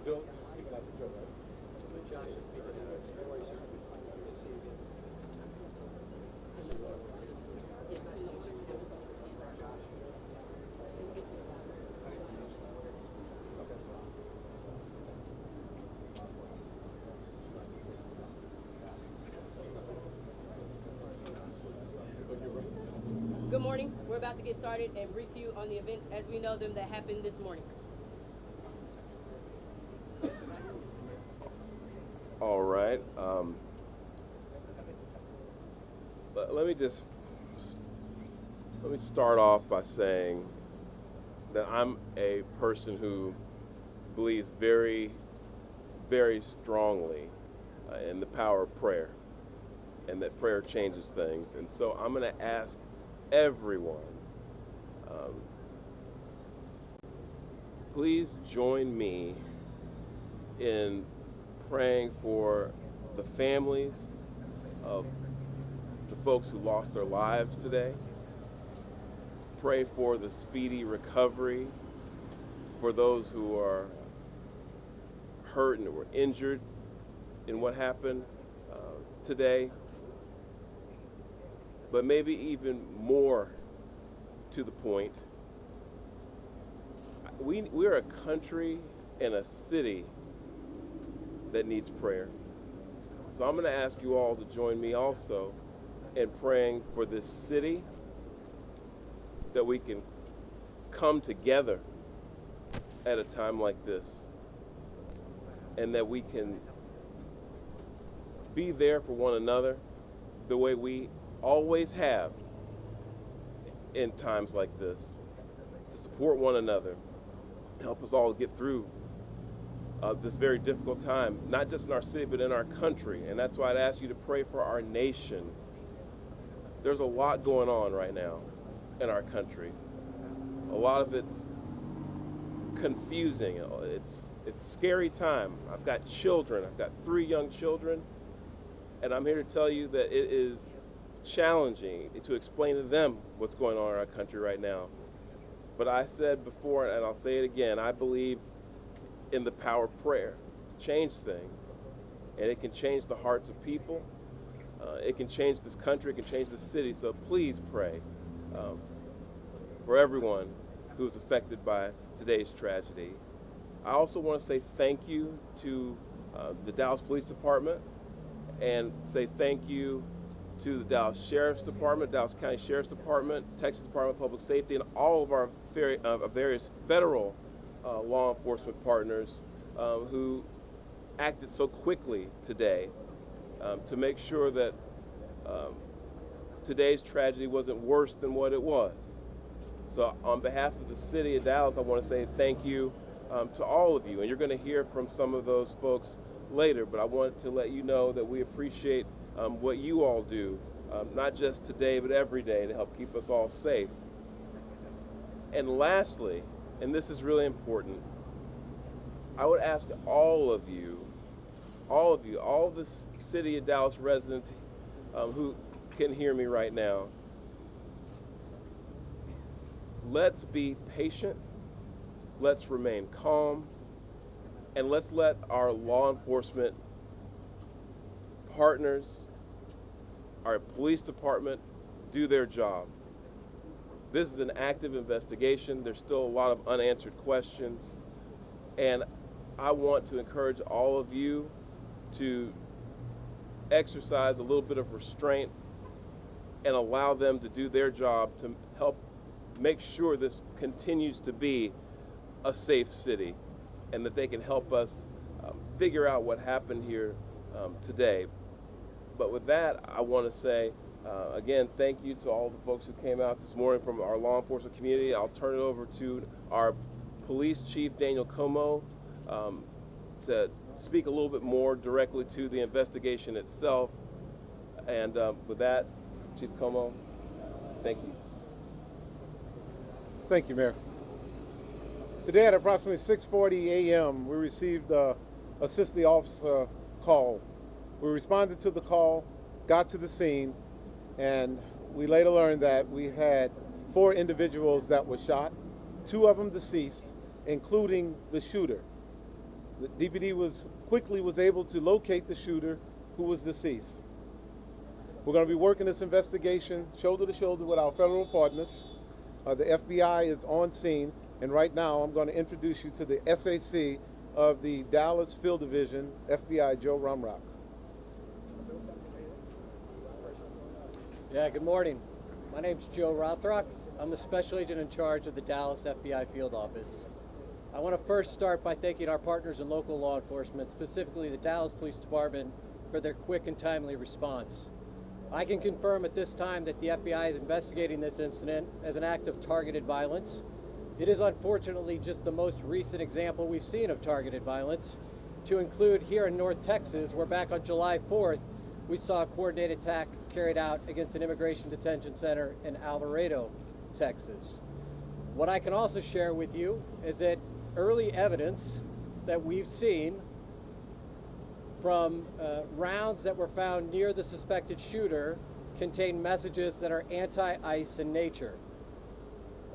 Bill, you're speaking out the Joe, right? Josh is speaking Good morning. We're about to get started and brief you on the events as we know them that happened this morning. All right. Let me start off by saying that I'm a person who believes very, very strongly in the power of prayer, and that prayer changes things. And so I'm going to ask everyone, please join me in praying for the families of the folks who lost their lives today. Pray for the speedy recovery for those who are hurt and were injured in what happened today. But maybe even more to the point, we're a country and a city that needs prayer. So I'm going to ask you all to join me also in praying for this city, that we can come together at a time like this, and that we can be there for one another the way we always have in times like this, to support one another, help us all get through this very difficult time, not just in our city, but in our country. And that's why I'd ask you to pray for our nation. There's a lot going on right now in our country. A lot of it's confusing. It's a scary time. I've got children. I've got 3 young children, and I'm here to tell you that it is challenging to explain to them what's going on in our country right now. But I said before, and I'll say it again, I believe in the power of prayer to change things, and it can change the hearts of people. It can change this country, it can change the city. So please pray for everyone who is affected by today's tragedy. I also want to say thank you to the Dallas Police Department, and say thank you to the Dallas Sheriff's Department, Dallas County Sheriff's Department, Texas Department of Public Safety, and all of our various federal law enforcement partners who acted so quickly today to make sure that today's tragedy wasn't worse than what it was. So on behalf of the city of Dallas, I want to say thank you to all of you. And you're going to hear from some of those folks later, but I wanted to let you know that we appreciate what you all do, not just today, but every day, to help keep us all safe. And lastly, and this is really important, I would ask all of the city of Dallas residents who can hear me right now, let's be patient, let's remain calm, and let's let our law enforcement partners, our police department, do their job. This is an active investigation. There's still a lot of unanswered questions, and I want to encourage all of you to exercise a little bit of restraint and allow them to do their job to help make sure this continues to be a safe city, and that they can help us figure out what happened here today. But with that, I want to say, again, thank you to all the folks who came out this morning from our law enforcement community. I'll turn it over to our police chief, Daniel Como, to speak a little bit more directly to the investigation itself. And with that, Chief Como, thank you. Thank you, Mayor. Today at approximately 6:40 a.m., we received a assist the officer call. We responded to the call, got to the scene, and we later learned that we had 4 individuals that were shot, 2 of them deceased, including the shooter. The DPD quickly was able to locate the shooter, who was deceased. We're going to be working this investigation shoulder to shoulder with our federal partners. The FBI is on scene, and right now I'm going to introduce you to the SAC of the Dallas Field Division, FBI Joe Rumrock. Yeah, good morning. My name's Joe Rothrock. I'm the special agent in charge of the Dallas FBI Field Office. I want to first start by thanking our partners in local law enforcement, specifically the Dallas Police Department, for their quick and timely response. I can confirm at this time that the FBI is investigating this incident as an act of targeted violence. It is unfortunately just the most recent example we've seen of targeted violence, to include here in North Texas, where back on July 4th, we saw a coordinated attack carried out against an immigration detention center in Alvarado, Texas. What I can also share with you is that early evidence that we've seen from rounds that were found near the suspected shooter contain messages that are anti-ICE in nature.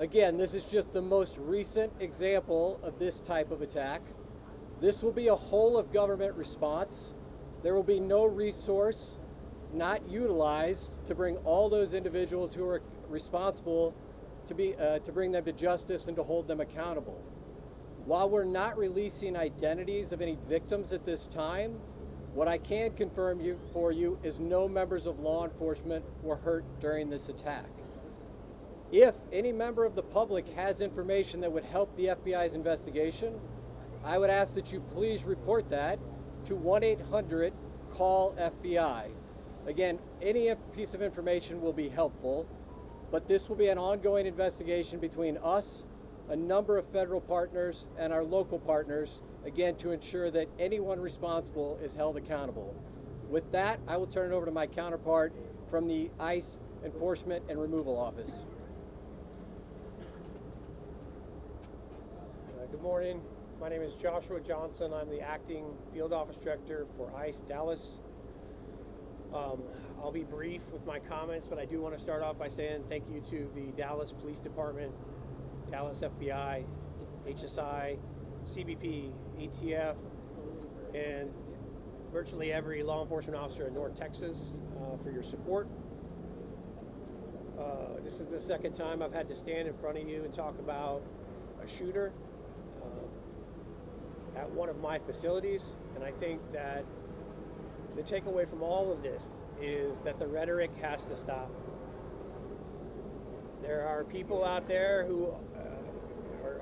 Again, this is just the most recent example of this type of attack. This will be a whole of government response. There will be no resource not utilized to bring all those individuals who are responsible to bring them to justice and to hold them accountable. While we're not releasing identities of any victims at this time, what I can confirm for you is no members of law enforcement were hurt during this attack. If any member of the public has information that would help the FBI's investigation, I would ask that you please report that to 1-800-CALL-FBI. Again, any piece of information will be helpful, but this will be an ongoing investigation between us, a number of federal partners, and our local partners, again, to ensure that anyone responsible is held accountable. With that, I will turn it over to my counterpart from the ICE Enforcement and Removal Office. Good morning. My name is Joshua Johnson. I'm the acting field office director for ICE Dallas. I'll be brief with my comments, but I do want to start off by saying thank you to the Dallas Police Department, Dallas FBI, HSI, CBP, ATF, and virtually every law enforcement officer in North Texas for your support. This is the second time I've had to stand in front of you and talk about a shooter at one of my facilities, and I think that the takeaway from all of this is that the rhetoric has to stop. There are people out there who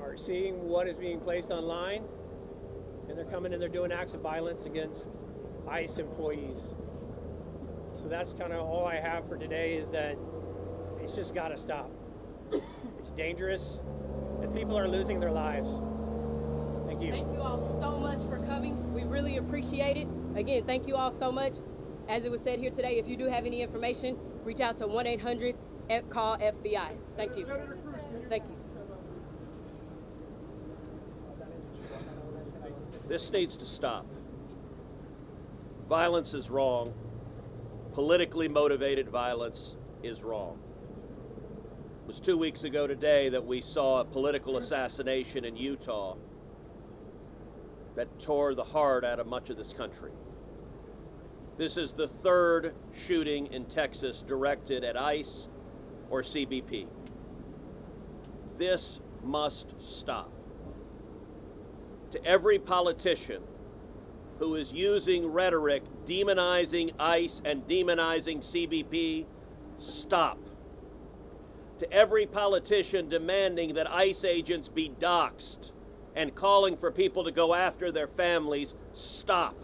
are seeing what is being placed online, and they're coming and they're doing acts of violence against ICE employees. So that's kind of all I have for today, is that it's just got to stop. It's dangerous, and people are losing their lives. Thank you. Thank you all so much for coming. We really appreciate it. Again, thank you all so much. As it was said here today, if you do have any information, reach out to 1-800-CALL-FBI. Thank you. Thank you. This needs to stop. Violence is wrong. Politically motivated violence is wrong. It was 2 weeks ago today that we saw a political assassination in Utah that tore the heart out of much of this country. This is the third shooting in Texas directed at ICE or CBP. This must stop. To every politician who is using rhetoric demonizing ICE and demonizing CBP, stop. To every politician demanding that ICE agents be doxxed and calling for people to go after their families, stop.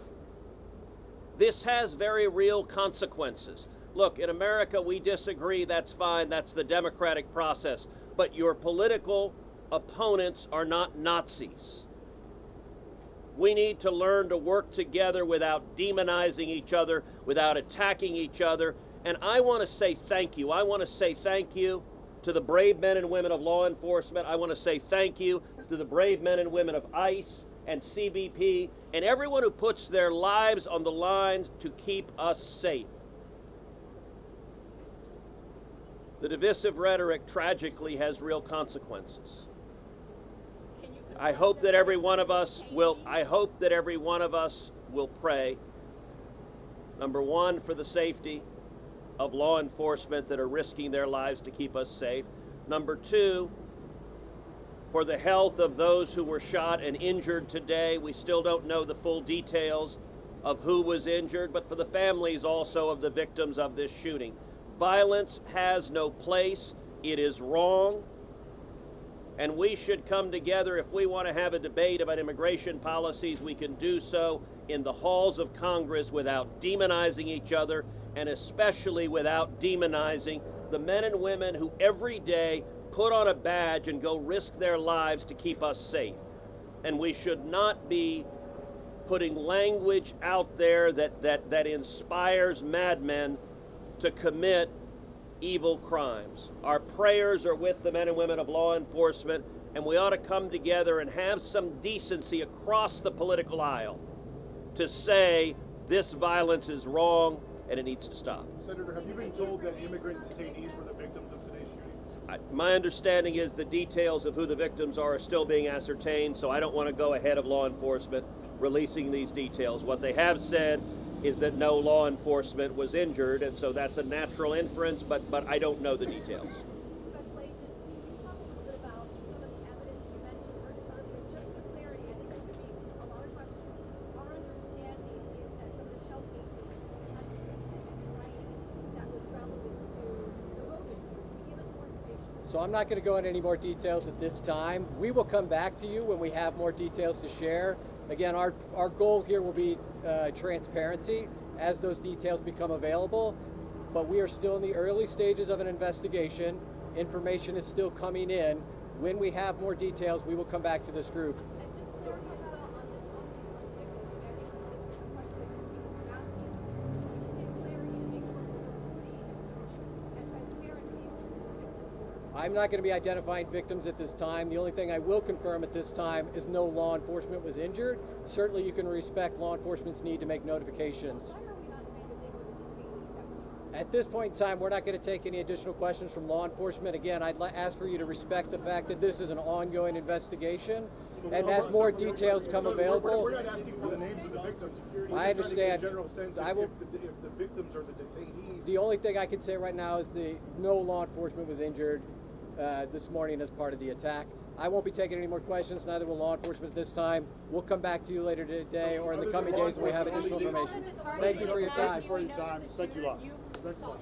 This has very real consequences. Look, in America, we disagree, that's fine, that's the democratic process, but your political opponents are not Nazis. We need to learn to work together without demonizing each other, without attacking each other, and I want to say thank you. I want to say thank you to the brave men and women of law enforcement. I want to say thank you to the brave men and women of ICE and CBP, and everyone who puts their lives on the line to keep us safe. The divisive rhetoric tragically has real consequences. I hope that every one of us will pray, number one, for the safety of law enforcement that are risking their lives to keep us safe. Number two, for the health of those who were shot and injured today. We still don't know the full details of who was injured, but for the families also of the victims of this shooting. Violence has no place. It is wrong. And we should come together. If we want to have a debate about immigration policies, we can do so in the halls of Congress without demonizing each other, and especially without demonizing the men and women who every day put on a badge and go risk their lives to keep us safe. And we should not be putting language out there that inspires madmen to commit evil crimes. Our prayers are with the men and women of law enforcement, and we ought to come together and have some decency across the political aisle to say this violence is wrong and it needs to stop. Senator, have you been told that immigrant detainees were the victims of today's shooting? My understanding is the details of who the victims are still being ascertained, so I don't want to go ahead of law enforcement releasing these details. What they have said is that no law enforcement was injured, and so that's a natural inference, but I don't know the details. Special Agent, can you talk a little bit about some of the evidence you mentioned earlier? Just for clarity, I think there could be a lot of questions. Our understanding is that some of the shell casings had specific writing that was relevant to the movement. Can you give us more information? So I'm not going to go into any more details at this time. We will come back to you when we have more details to share. Again, our goal here will be transparency as those details become available, but we are still in the early stages of an investigation. Information is still coming in. When we have more details, we will come back to this group. And just clarity as well on the victims. I think it's a question that people are asking. Can we just get clarity to make sure we're reporting and transparency on who the victims were? I'm not going to be identifying victims at this time. The only thing I will confirm at this time is no law enforcement was injured. Certainly you can respect law enforcement's need to make notifications. Why are we not saying that they were the detainees that were shot? At this point in time, we're not going to take any additional questions from law enforcement. Again, I'd ask for you to respect the fact that this is an ongoing investigation, and as more details come available. We're not asking for the names of the victims. I understand. General sense I will. if the victims are the detainees. The only thing I can say right now is no law enforcement was injured this morning as part of the attack. I won't be taking any more questions, neither will law enforcement this time. We'll come back to you later today or in the coming days when we have additional information. Thank you for your time. Thank you a lot.